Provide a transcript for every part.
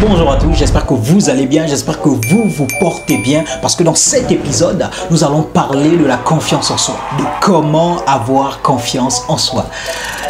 Bonjour à tous, j'espère que vous allez bien, j'espère que vous vous portez bien parce que dans cet épisode, nous allons parler de la confiance en soi, de comment avoir confiance en soi.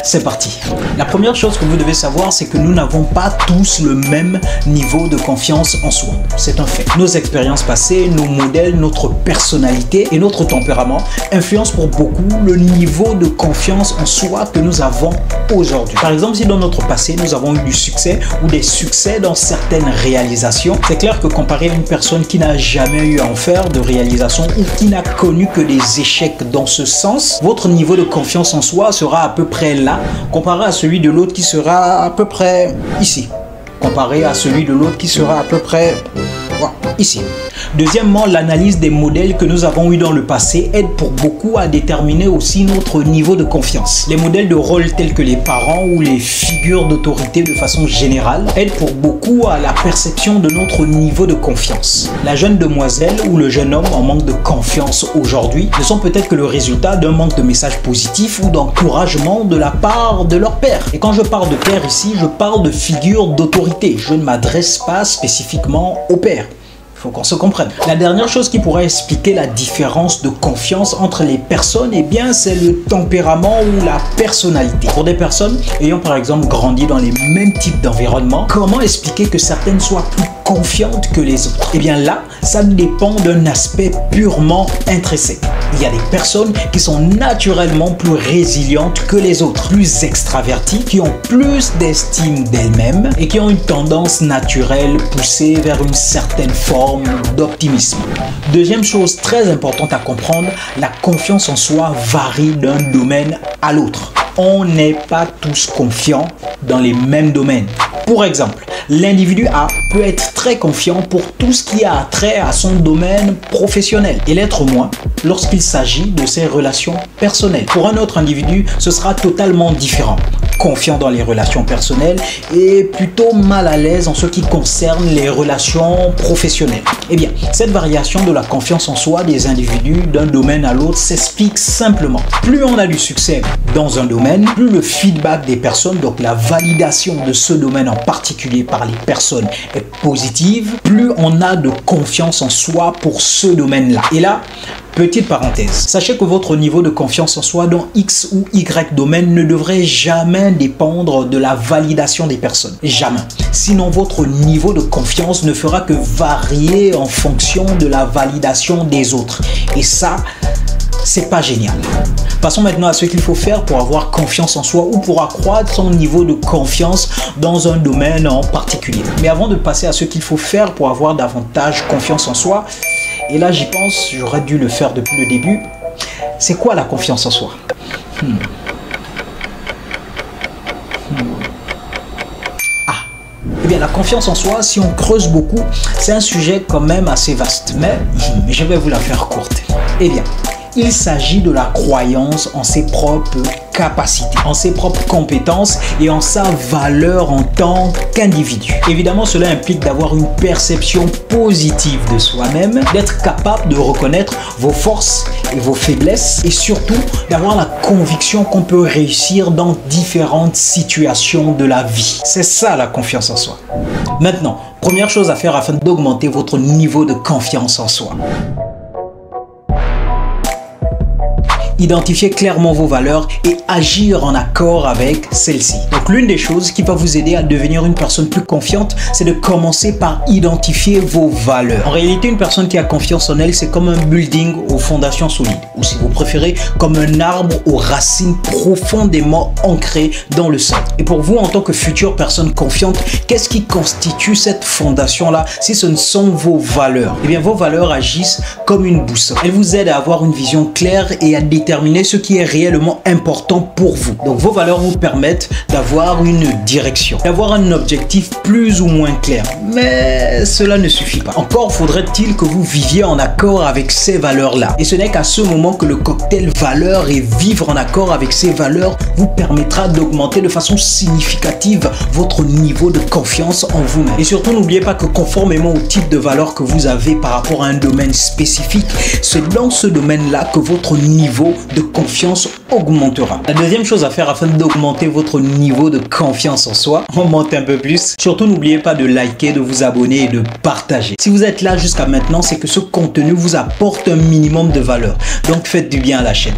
C'est parti. La première chose que vous devez savoir, c'est que nous n'avons pas tous le même niveau de confiance en soi. C'est un fait. Nos expériences passées, nos modèles, notre personnalité et notre tempérament influencent pour beaucoup le niveau de confiance en soi que nous avons aujourd'hui. Par exemple, si dans notre passé, nous avons eu du succès ou des succès dans certaines réalisations, c'est clair que comparé à une personne qui n'a jamais eu à en faire de réalisation ou qui n'a connu que des échecs dans ce sens, votre niveau de confiance en soi sera à peu près là, comparé à celui de l'autre qui sera à peu près ici, comparé à celui de l'autre qui sera à peu près ici. Deuxièmement, l'analyse des modèles que nous avons eu dans le passé aide pour beaucoup à déterminer aussi notre niveau de confiance. Les modèles de rôle tels que les parents ou les figures d'autorité de façon générale aident pour beaucoup à la perception de notre niveau de confiance. La jeune demoiselle ou le jeune homme en manque de confiance aujourd'hui ne sont peut-être que le résultat d'un manque de messages positifs ou d'encouragement de la part de leur père. Et quand je parle de père ici, je parle de figure d'autorité. Je ne m'adresse pas spécifiquement au père. Il faut qu'on se comprenne. La dernière chose qui pourrait expliquer la différence de confiance entre les personnes, eh bien, c'est le tempérament ou la personnalité. Pour des personnes ayant par exemple grandi dans les mêmes types d'environnement, comment expliquer que certaines soient plus confiantes que les autres? Eh bien là, ça dépend d'un aspect purement intrinsèque. Il y a des personnes qui sont naturellement plus résilientes que les autres, plus extraverties, qui ont plus d'estime d'elles-mêmes et qui ont une tendance naturelle poussée vers une certaine forme d'optimisme. Deuxième chose très importante à comprendre, la confiance en soi varie d'un domaine à l'autre. On n'est pas tous confiants dans les mêmes domaines. Pour exemple, l'individu A peut être très confiant pour tout ce qui a trait à son domaine professionnel et l'être moins lorsqu'il s'agit de ses relations personnelles. Pour un autre individu, ce sera totalement différent. Confiant dans les relations personnelles et plutôt mal à l'aise en ce qui concerne les relations professionnelles. Eh bien, cette variation de la confiance en soi des individus d'un domaine à l'autre s'explique simplement. Plus on a du succès dans un domaine, plus le feedback des personnes, donc la validation de ce domaine en particulier par les personnes est positive, plus on a de confiance en soi pour ce domaine-là. Et là, petite parenthèse, sachez que votre niveau de confiance en soi dans X ou Y domaine ne devrait jamais dépendre de la validation des personnes. Jamais. Sinon, votre niveau de confiance ne fera que varier en fonction de la validation des autres. Et ça, c'est pas génial. Passons maintenant à ce qu'il faut faire pour avoir confiance en soi ou pour accroître son niveau de confiance dans un domaine en particulier. Mais avant de passer à ce qu'il faut faire pour avoir davantage confiance en soi, et là j'y pense, j'aurais dû le faire depuis le début, c'est quoi la confiance en soi? Eh bien, la confiance en soi, si on creuse beaucoup, c'est un sujet quand même assez vaste. Mais je vais vous la faire courte. Eh bien, il s'agit de la croyance en ses propres capacités, en ses propres compétences et en sa valeur en tant qu'individu. Évidemment, cela implique d'avoir une perception positive de soi-même, d'être capable de reconnaître vos forces et vos faiblesses et surtout d'avoir la conviction qu'on peut réussir dans différentes situations de la vie. C'est ça la confiance en soi. Maintenant, première chose à faire afin d'augmenter votre niveau de confiance en soi. Identifier clairement vos valeurs et agir en accord avec celles-ci. Donc l'une des choses qui va vous aider à devenir une personne plus confiante, c'est de commencer par identifier vos valeurs. En réalité, une personne qui a confiance en elle, c'est comme un building aux fondations solides, ou si vous préférez, comme un arbre aux racines profondément ancrées dans le sol. Et pour vous, en tant que future personne confiante, qu'est-ce qui constitue cette fondation-là si ce ne sont vos valeurs? Eh bien, vos valeurs agissent comme une boussole. Elles vous aident à avoir une vision claire et à déterminer ce qui est réellement important pour vous. Donc vos valeurs vous permettent d'avoir une direction, d'avoir un objectif plus ou moins clair. Mais cela ne suffit pas. Encore faudrait-il que vous viviez en accord avec ces valeurs-là. Et ce n'est qu'à ce moment que le cocktail valeurs et vivre en accord avec ces valeurs vous permettra d'augmenter de façon significative votre niveau de confiance en vous-même. Et surtout, n'oubliez pas que conformément au type de valeurs que vous avez par rapport à un domaine spécifique, c'est dans ce domaine-là que votre niveau de confiance augmentera. La deuxième chose à faire afin d'augmenter votre niveau de confiance en soi, on monte un peu plus. Surtout, n'oubliez pas de liker, de vous abonner et de partager. Si vous êtes là jusqu'à maintenant, c'est que ce contenu vous apporte un minimum de valeur. Donc, faites du bien à la chaîne.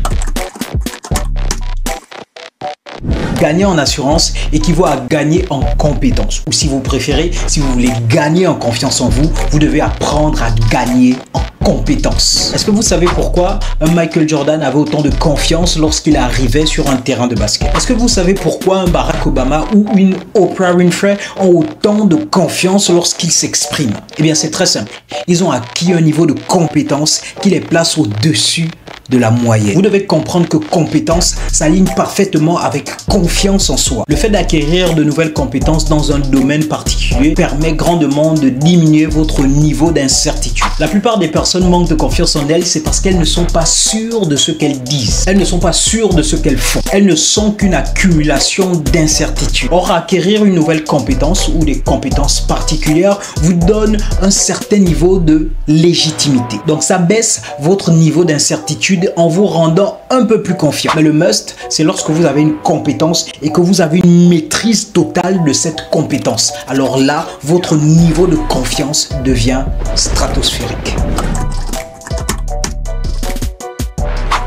Gagner en assurance équivaut à gagner en compétence. Ou si vous préférez, si vous voulez gagner en confiance en vous, vous devez apprendre à gagner en compétence. Est-ce que vous savez pourquoi un Michael Jordan avait autant de confiance lorsqu'il arrivait sur un terrain de basket? Est-ce que vous savez pourquoi un Barack Obama ou une Oprah Winfrey ont autant de confiance lorsqu'ils s'expriment? Eh bien, c'est très simple. Ils ont acquis un niveau de compétence qui les place au-dessus de la moyenne. Vous devez comprendre que compétence s'aligne parfaitement avec confiance en soi. Le fait d'acquérir de nouvelles compétences dans un domaine particulier permet grandement de diminuer votre niveau d'incertitude. La plupart des personnes manquent de confiance en elles, c'est parce qu'elles ne sont pas sûres de ce qu'elles disent. Elles ne sont pas sûres de ce qu'elles font. Elles ne sont qu'une accumulation d'incertitudes. Or, acquérir une nouvelle compétence ou des compétences particulières vous donne un certain niveau de légitimité. Donc, ça baisse votre niveau d'incertitude en vous rendant un peu plus confiant. Mais le must, c'est lorsque vous avez une compétence et que vous avez une maîtrise totale de cette compétence. Alors là, votre niveau de confiance devient stratosphérique.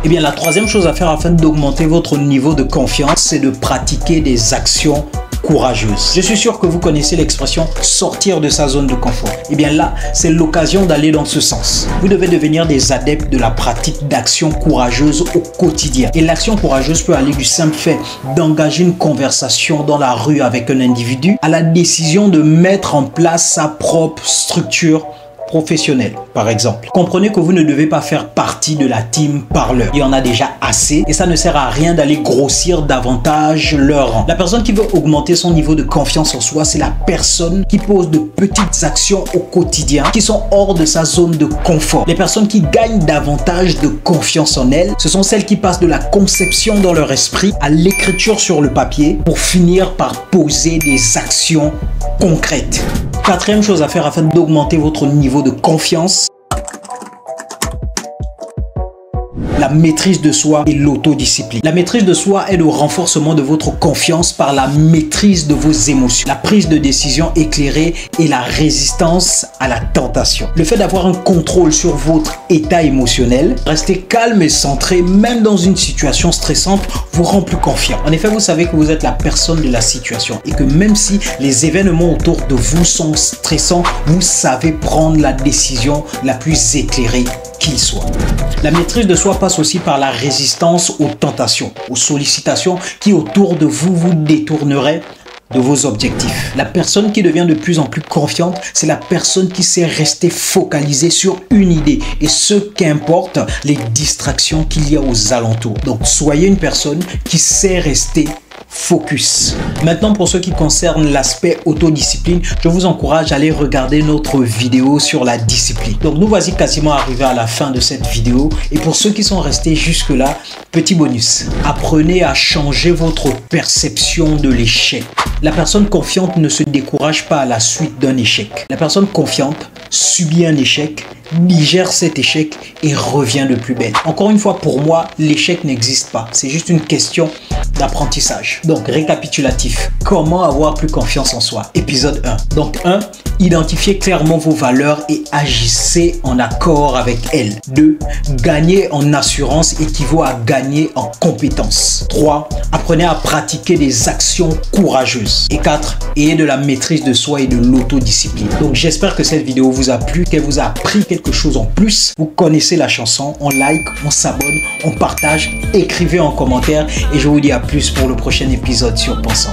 Eh bien, la troisième chose à faire afin d'augmenter votre niveau de confiance, c'est de pratiquer des actions courageuse. Je suis sûr que vous connaissez l'expression sortir de sa zone de confort. Eh bien là, c'est l'occasion d'aller dans ce sens. Vous devez devenir des adeptes de la pratique d'actions courageuses au quotidien. Et l'action courageuse peut aller du simple fait d'engager une conversation dans la rue avec un individu à la décision de mettre en place sa propre structure professionnel, par exemple. Comprenez que vous ne devez pas faire partie de la team parleur. Il y en a déjà assez et ça ne sert à rien d'aller grossir davantage leur rang. La personne qui veut augmenter son niveau de confiance en soi, c'est la personne qui pose de petites actions au quotidien qui sont hors de sa zone de confort. Les personnes qui gagnent davantage de confiance en elles, ce sont celles qui passent de la conception dans leur esprit à l'écriture sur le papier pour finir par poser des actions concrètes. Quatrième chose à faire afin d'augmenter votre niveau de confiance, la maîtrise de soi et l'autodiscipline. La maîtrise de soi est le renforcement de votre confiance par la maîtrise de vos émotions, la prise de décision éclairée et la résistance à la tentation. Le fait d'avoir un contrôle sur votre état émotionnel, rester calme et centré même dans une situation stressante vous rend plus confiant. En effet, vous savez que vous êtes la personne de la situation et que même si les événements autour de vous sont stressants, vous savez prendre la décision la plus éclairée qu'il soit. La maîtrise de soi passe aussi par la résistance aux tentations, aux sollicitations qui autour de vous vous détourneraient de vos objectifs. La personne qui devient de plus en plus confiante, c'est la personne qui sait rester focalisée sur une idée et ce qu'importe les distractions qu'il y a aux alentours. Donc soyez une personne qui sait rester focus. Maintenant, pour ce qui concerne l'aspect autodiscipline, je vous encourage à aller regarder notre vidéo sur la discipline. Donc nous voici quasiment arrivés à la fin de cette vidéo et pour ceux qui sont restés jusque là, petit bonus, apprenez à changer votre perception de l'échec. La personne confiante ne se décourage pas à la suite d'un échec. La personne confiante subit un échec, digère cet échec et revient de plus belle. Encore une fois, pour moi, l'échec n'existe pas. C'est juste une question d'apprentissage. Donc, récapitulatif. Comment avoir plus confiance en soi? Épisode 1. Donc, 1. Identifiez clairement vos valeurs et agissez en accord avec elles. 2. Gagner en assurance équivaut à gagner en compétence. 3. Apprenez à pratiquer des actions courageuses. Et 4. Ayez de la maîtrise de soi et de l'autodiscipline. Donc, j'espère que cette vidéo vous a plu, qu'elle vous a appris quelque chose en plus. Vous connaissez la chanson, on like, on s'abonne, on partage, écrivez en commentaire et je vous dis à plus pour le prochain épisode sur Pensant.